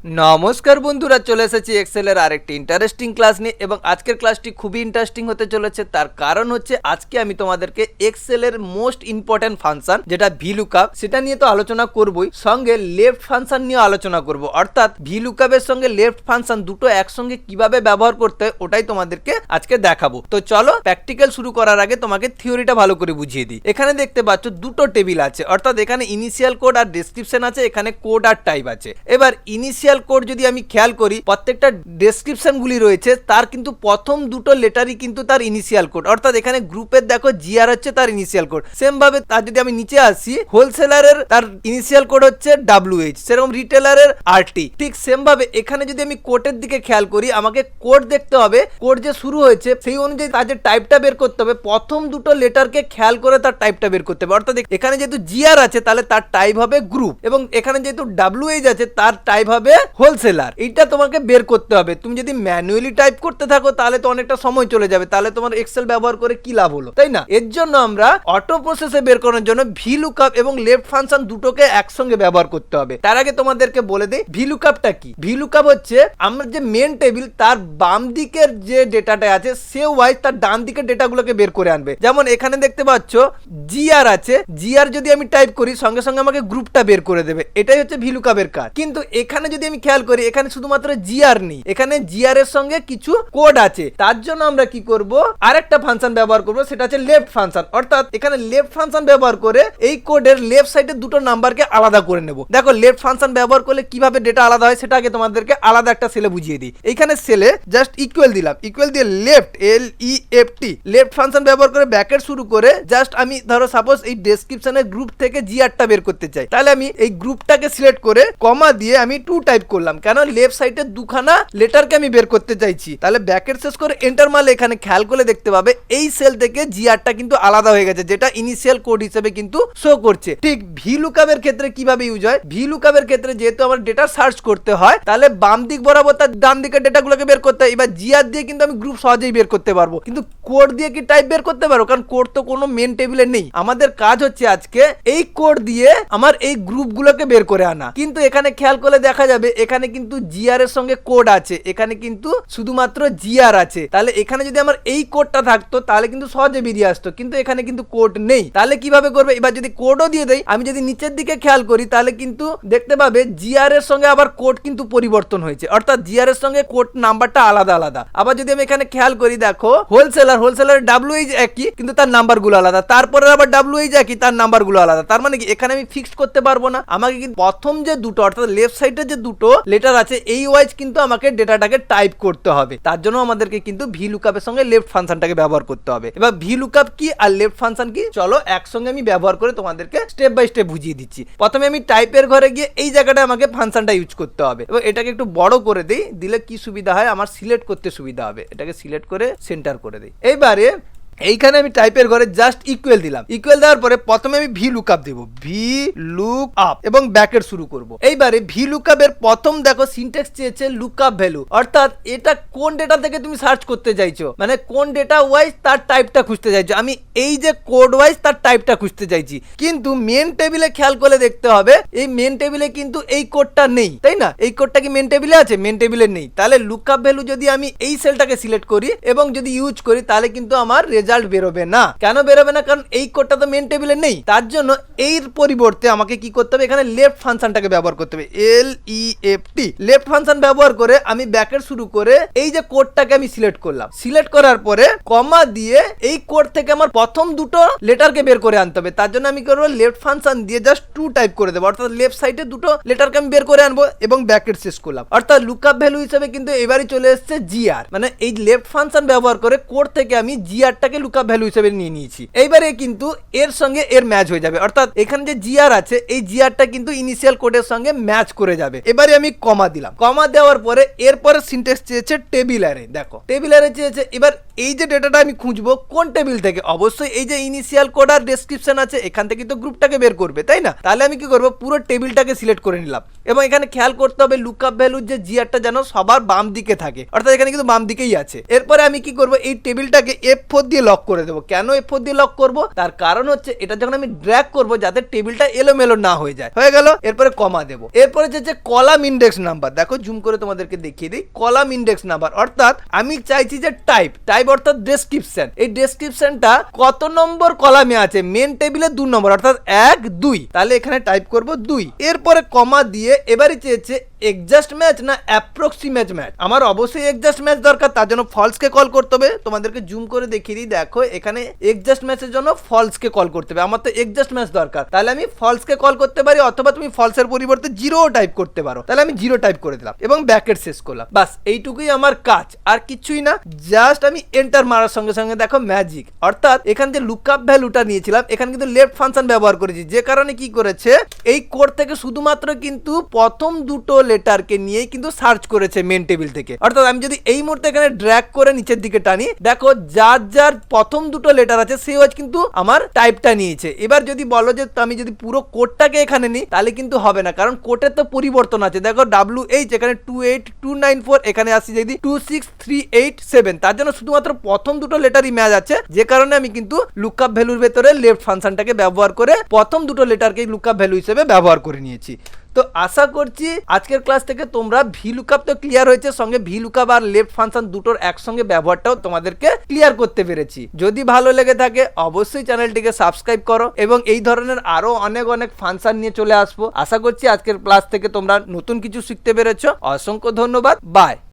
নমস্কার বন্ধুরা, চলে এসেছি এক্সেলের আরেকটি ইন্টারেস্টিং ক্লাস নিয়ে এবং আজকের ক্লাসটি খুবই ইন্টারেস্টিং হতে চলেছে। তার কারণ হচ্ছে আজকে আমি তোমাদেরকে এক্সেলের মোস্ট ইম্পর্টেন্ট ফাংশন যেটা ভিলুকআপ সেটা নিয়ে তো আলোচনা করবই, সঙ্গে লেফট ফাংশন নিয়ে আলোচনা করব। অর্থাৎ ভিলুকআপের সঙ্গে লেফট ফাংশন দুটো একসঙ্গে কিভাবে ব্যবহার করতে হয় ওটাই তোমাদেরকে আজকে দেখাবো। তো চলো প্র্যাকটিক্যাল শুরু করার আগে তোমাকে থিওরিটা ভালো করে বুঝিয়ে দিই। এখানে দেখতে পাচ্ছ দুটো টেবিল আছে, অর্থাৎ এখানে ইনিশিয়াল কোড আর ডেসক্রিপশন আছে, এখানে কোড আর টাইপ আছে। এবার ইনিশিয়াল কোড যদি আমি খেয়াল করি, প্রত্যেকটা ডেসক্রিপশন গুলি রয়েছে তার কিন্তু প্রথম দুটো লেটারই কিন্তু তার ইনিশিয়াল কোড। অর্থাৎ এখানে গ্রুপের দেখো জিআর হচ্ছে তার ইনিশিয়াল কোড। সেম ভাবে তার যদি আমি নিচে আসি, হোলসেলারের তার ইনিশিয়াল কোড হচ্ছে WH, সেরকম রিটেলারের RT। ঠিক সেম ভাবে এখানে যদি আমি কোডের দিকে খেয়াল করি, আমাকে কোড দেখতে হবে, কোড যে শুরু হয়েছে সেই অনুযায়ী তার যে টাইপটা বের করতে হবে, প্রথম দুটো লেটারকে খেয়াল করে তার টাইপটা বের করতে হবে। অর্থাৎ এখানে যেহেতু জিআর আছে তাহলে তার টাইপ হবে গ্রুপ, এবং এখানে যেহেতু WH আছে তার টাইপ হবে হোলসেলার। এইটা তোমাকে বের করতে হবে। তুমি যদি ম্যানুয়ালি টাইপ করতে থাকো তাহলে তো অনেকটা সময় চলে যাবে, তাহলে তোমার এক্সেল ব্যবহার করে কি লাভ হলো, তাই না? এর জন্য আমরা অটো প্রসেসে বের করার জন্য ভিলুকআপ এবং লেফট ফাংশন দুটোকে একসঙ্গে ব্যবহার করতে হবে। তার আগে তোমাদেরকে বলে দেই ভিলুকআপটা কি। ভিলুকআপ হচ্ছে আমরা যে মেন টেবিল তার বাম দিকের যে ডেটাটা আছে সে ওয়াইজ তার ডান দিকের ডেটাগুলোকে বের করে আনবে। যেমন এখানে দেখতে পাচ্ছ জিআর আছে, জিআর যদি আমি টাইপ করি সঙ্গে সঙ্গে আমাকে গ্রুপটা বের করে দেবে। এটাই হচ্ছে ভিলুকআপের কাজ। কিন্তু এখানে যদি আমি খেয়াল করি, এখানে শুধুমাত্র জিআর নেই, এখানে জিআর এর সঙ্গে কিছু কোড আছে। তার জন্য আমরা কি করব, আরেকটা ফাংশন ব্যবহার করব, সেটা হচ্ছে লেফট ফাংশন। অর্থাৎ এখানে লেফট ফাংশন ব্যবহার করে এই কোডের লেফট সাইডে দুটো নাম্বারকে আলাদা করে নেব। দেখো লেফট ফাংশন ব্যবহার করলে কিভাবে ডেটা আলাদা হয় সেটা আগে তোমাদেরকে আলাদা একটা সেলে বুঝিয়ে দিই। এইখানে সেলে জাস্ট ইকুয়াল দিলাম, ইকুয়াল দিয়ে লেফট LEFT লেফট ফাংশন ব্যবহার করে ব্র্যাকেট শুরু করে জাস্ট আমি ধরো সাপোজ এই ডেসক্রিপশনের গ্রুপ থেকে জিআরটা বের করতে চাই, তাহলে আমি এই গ্রুপটাকে সিলেক্ট করে কমা দিয়ে আমি 2 টাইপ করলাম, কেন লেফট সাইডে দুখানা লেটারকে আমি বের করতে চাইছি। তাহলে ব্র্যাকেট শেষ করে এন্টার মারলে এখানে খেয়াল করে দেখতে পাবে এই সেল থেকে জিআরটা কিন্তু আলাদা হয়ে গেছে, যেটা ইনিশিয়াল কোড হিসেবে কিন্তু শো করছে। ঠিক ভিলুকআপের ক্ষেত্রে কিভাবে ইউজ হয়, ভিলুকআপের ক্ষেত্রে যেহেতু আমার ডেটা সার্চ করতে হয় তাহলে বাম দিক বরাবর তার ডান দিকের ডেটাগুলোকে বের করতে হয়। এবার জিআর দিয়ে কিন্তু আমি গ্রুপ সহজেই বের করতে পারবো, কিন্তু কোড দিয়ে কি টাইপ বের করতে পারবো? কারণ কোড তো কোনো মেন টেবিলে নেই। আমাদের কাজ হচ্ছে আজকে এই কোড দিয়ে আমার এই গ্রুপগুলোকে বের করে আনা। কিন্তু এখানে খেয়াল করলে দেখা যাবে এখানে কিন্তু জিআর এর সঙ্গে কোড আছে, এখানে কিন্তু শুধুমাত্র জিআর আছে। তাহলে এখানে যদি আমার এই কোডটা থাকতো তাহলে কিন্তু সহজে বেরিয়ে আসতো, কিন্তু এখানে কিন্তু কোড নেই। তাহলে কিভাবে করবে? এবার যদি কোডও দিয়ে দেই, আমি যদি নিচের দিকে খেয়াল করি তাহলে কিন্তু দেখতে পাবে জিআর এর সঙ্গে আবার কোড কিন্তু পরিবর্তন হয়েছে, অর্থাৎ জিআর এর সঙ্গে কোড নাম্বারটা আলাদা আলাদা। আবার যদি আমি এখানে খেয়াল করি, দেখো হোলসেলার WH একই কিন্তু তার নাম্বারগুলো আলাদা, তারপরে আবার WH একই তার নাম্বারগুলো আলাদা। তার মানে কি এখানে আমি ফিক্সড করতে পারবো না। আমাকে কিন্তু প্রথম যে দুটো অর্থাৎ লেফট সাইডে যে দুটো লেটার আছে এই ওয়াইজ কিন্তু আমাকে ডেটাটাকে টাইপ করতে হবে। তার জন্য আমাদেরকে কিন্তু ভিলুকআপের সঙ্গে লেফট ফাংশনটাকে ব্যবহার করতে হবে। এবার ভিলুকআপ কি আর লেফট ফাংশন কি, চলো একসঙ্গে আমি ব্যবহার করে তোমাদেরকে স্টেপ বাই স্টেপ বুঝিয়ে দিচ্ছি। প্রথমে আমি টাইপের ঘরে গিয়ে এই জায়গাটায় আমাকে ফাংশনটা ইউজ করতে হবে, এবং এটাকে একটু বড় করে দেই, দিলে কি সুবিধা হয়, আমার সিলেক্ট করতে সুবিধা হবে। এটাকে সিলেক্ট করে সেন্টার করে দেই। এইবারে এইখানে আমি টাইপের ঘরে জাস্ট ইকুয়াল দিলাম, ইকুয়াল দেওয়ার পরে প্রথমে আমি ভিলুকআপ দেব, ভিলুকআপ এবং ব্র্যাকেট শুরু করব। এইবারে ভিলুকআপের প্রথম দেখো সিনট্যাক্স চেয়েছে লুকআপ ভ্যালু, অর্থাৎ এটা কোন ডেটা থেকে তুমি সার্চ করতে চাইছো, মানে কোন ডেটা ওয়াইজ তার টাইপটা খুঁজতে চাইছো। আমি এই যে কোড ওয়াইজ তার টাইপটা খুঁজতে চাইছি, কিন্তু মেন টেবিলে খেয়াল করে দেখতে হবে এই মেন টেবিলে কিন্তু এই কোডটা নেই, তাই না? এই কোডটা কি মেন টেবিলে আছে? মেন টেবিলে নেই। তাহলে লুকআপ ভ্যালু যদি আমি এই সেলটাকে সিলেক্ট করি এবং যদি ইউজ করি তাহলে কিন্তু আমার রেজাল্ট বেরোবে না। কেন বেরোবে না? কারণ এই কোডটা তো মেন টেবিলে নেই। তার জন্য এর পরিবর্তে আমাকে কি করতে হবে, এখানে লেফট ফাংশনটাকে ব্যবহার করতে হবে, LEFT লেফট ফাংশন ব্যবহার করে আমি ব্র্যাকেট শুরু করে এই যে কোডটাকে আমি সিলেক্ট করলাম, সিলেক্ট করার পরে কমা দিয়ে এই কোড থেকে আমার প্রথম দুটো লেটারকে বের করে আনতে হবে। তার জন্য আমি করবো লেফট ফাংশন দিয়ে জাস্ট 2 টাইপ করে দেবো, অর্থাৎ লেফট সাইডে দুটো লেটারকে আমি বের করে আনবো এবং ব্র্যাকেট শেষ করলাম। অর্থাৎ লুকআপ ভ্যালু হিসেবে কিন্তু এবারই চলে এসেছে জিআর, মানে এই লেফট ফাংশন ব্যবহার করে কোড থেকে আমি জিআরটাকে লুকআপ ভ্যালু হিসেবে নিয়ে নিয়েছি। এইবারে কিন্তু এর সঙ্গে এর ম্যাচ হয়ে যাবে, অর্থাৎ এখানে যে জিআর আছে এই জিআরটা কিন্তু ইনিশিয়াল কোডের সঙ্গে ম্যাচ করে যাবে। এবারে আমি কমা দিলাম, কমা দেওয়ার পরে এরপরে সিনট্যাক্স চেয়েছে টেবিল অ্যারে, দেখো টেবিল অ্যারে চেয়েছে। এবার এই যে ডেটাটা আমি খুঁজবো কোন টেবিল থেকে, অবশ্যই এই যে ইনিশিয়াল কোড আর ডেসক্রিপশন আছে এখান থেকে তো গ্রুপটাকে বের করবে, তাই না? তাহলে আমি কি করবো, পুরো টেবিলটাকে সিলেক্ট করে নিলাম এবং এখানে খেয়াল করতে হবে লুকআপ ভ্যালুর যে জিআরটা যেন সবার বাম দিকে থাকে, অর্থাৎ এখানে কিন্তু বাম দিকেই আছে। এরপরে আমি কি করবো, এই টেবিলটাকে F4 দিয়ে লক করে দেবো। কেন F4 দিয়ে লক করব? তার কারণ হচ্ছে এটা যখন আমি ড্র্যাগ করব যাতে টেবিলটা এলোমেলো না হয়ে যায়। হয়ে গেল। এরপরে কমা দেবো। এরপরে যে কলাম ইন্ডেক্স নাম্বার, দেখো জুম করে তোমাদেরকে দেখিয়ে দিই। কলাম ইন্ডেক্স নাম্বার অর্থাৎ আমি চাইছি যে টাইপ অর্থাৎ ডেসক্রিপশন, এই ডেসক্রিপশনটা কত নম্বর কলামে আছে, মেন টেবিলে 2 নম্বর অর্থাৎ 1 2, তাহলে এখানে টাইপ করব 2। এরপরে কমা দিয়ে এবারে চেয়েছে এক্সাক্ট ম্যাচ না অ্যাপ্রক্সিমেট ম্যাচ। আমার অবশ্যই এক্সাক্ট ম্যাচ দরকার, তার জন্য ফলসকে কল করতে হবে। তোমাদেরকে জুম করে দেখিয়ে দিই, দেখো এখানে এক্সাক্ট ম্যাচের জন্য ফলসকে কল করতে হবে। আমার তো এক্সাক্ট ম্যাচ দরকার, তাহলে আমি ফলসকে কল করতে পারি, অথবা তুমি ফলসের পরিবর্তে 0 টাইপ করতে পারো। তাহলে আমি 0 টাইপ করে দিলাম এবং ব্র্যাকেট শেষ করলাম। বাস এইটুকুই আমার কাজ, আর কিছুই না। জাস্ট আমি এন্টার মারার সঙ্গে সঙ্গে দেখো ম্যাজিক, অর্থাৎ এখান যে লুকআপ ভ্যালুটা নিয়েছিলাম এখানে কিন্তু লেফট ফাংশন ব্যবহার করেছি, যে কারণে কি করেছে এই কোড থেকে শুধুমাত্র কিন্তু প্রথম দুটো লেটারকে নিয়েই কিন্তু সার্চ করেছে মেন টেবিল থেকে। অর্থাৎ আমি যদি এই মুহূর্তে এখানে ড্র্যাগ করে নিচের দিকে টানি, দেখো যার প্রথম দুটো লেটার আছে সে কিন্তু আমার টাইপটা নিয়েছে। এবার যদি বলো যে আমি যদি পুরো কোডটাকে এখানে নিই তাহলে কিন্তু হবে না, কারণ কোডের তো পরিবর্তন আছে। দেখো WH এখানে 28294, এখানে আসি যদি 26387, তার জন্য শুধুমাত্র প্রথম দুটো লেটারই ম্যাচ আছে, যে কারণে আমি কিন্তু লুকআপ ভ্যালুর ভেতরে লেফট ফাংশনটাকে ব্যবহার করে প্রথম দুটো লেটারকে লুকআপ ভ্যালু হিসেবে ব্যবহার করে নিয়েছি। তো আশা করছি আজকের ক্লাস থেকে তোমরা VLOOKUP তো ক্লিয়ার হয়েছে, সঙ্গে VLOOKUP আর লেফট ফাংশন দুটোর একসঙ্গে ব্যবহারটাও তোমাদেরকে ক্লিয়ার করতে পেরেছি। যদি ভালো লেগে থাকে অবশ্যই চ্যানেলটিকে সাবস্ক্রাইব করো, এবং এই ধরনের আরো অনেক ফাংশন নিয়ে চলে আসবো। আশা করছি আজকের ক্লাস থেকে তোমরা নতুন কিছু শিখতে পেরেছো। অসংখ্য ধন্যবাদ, বাই।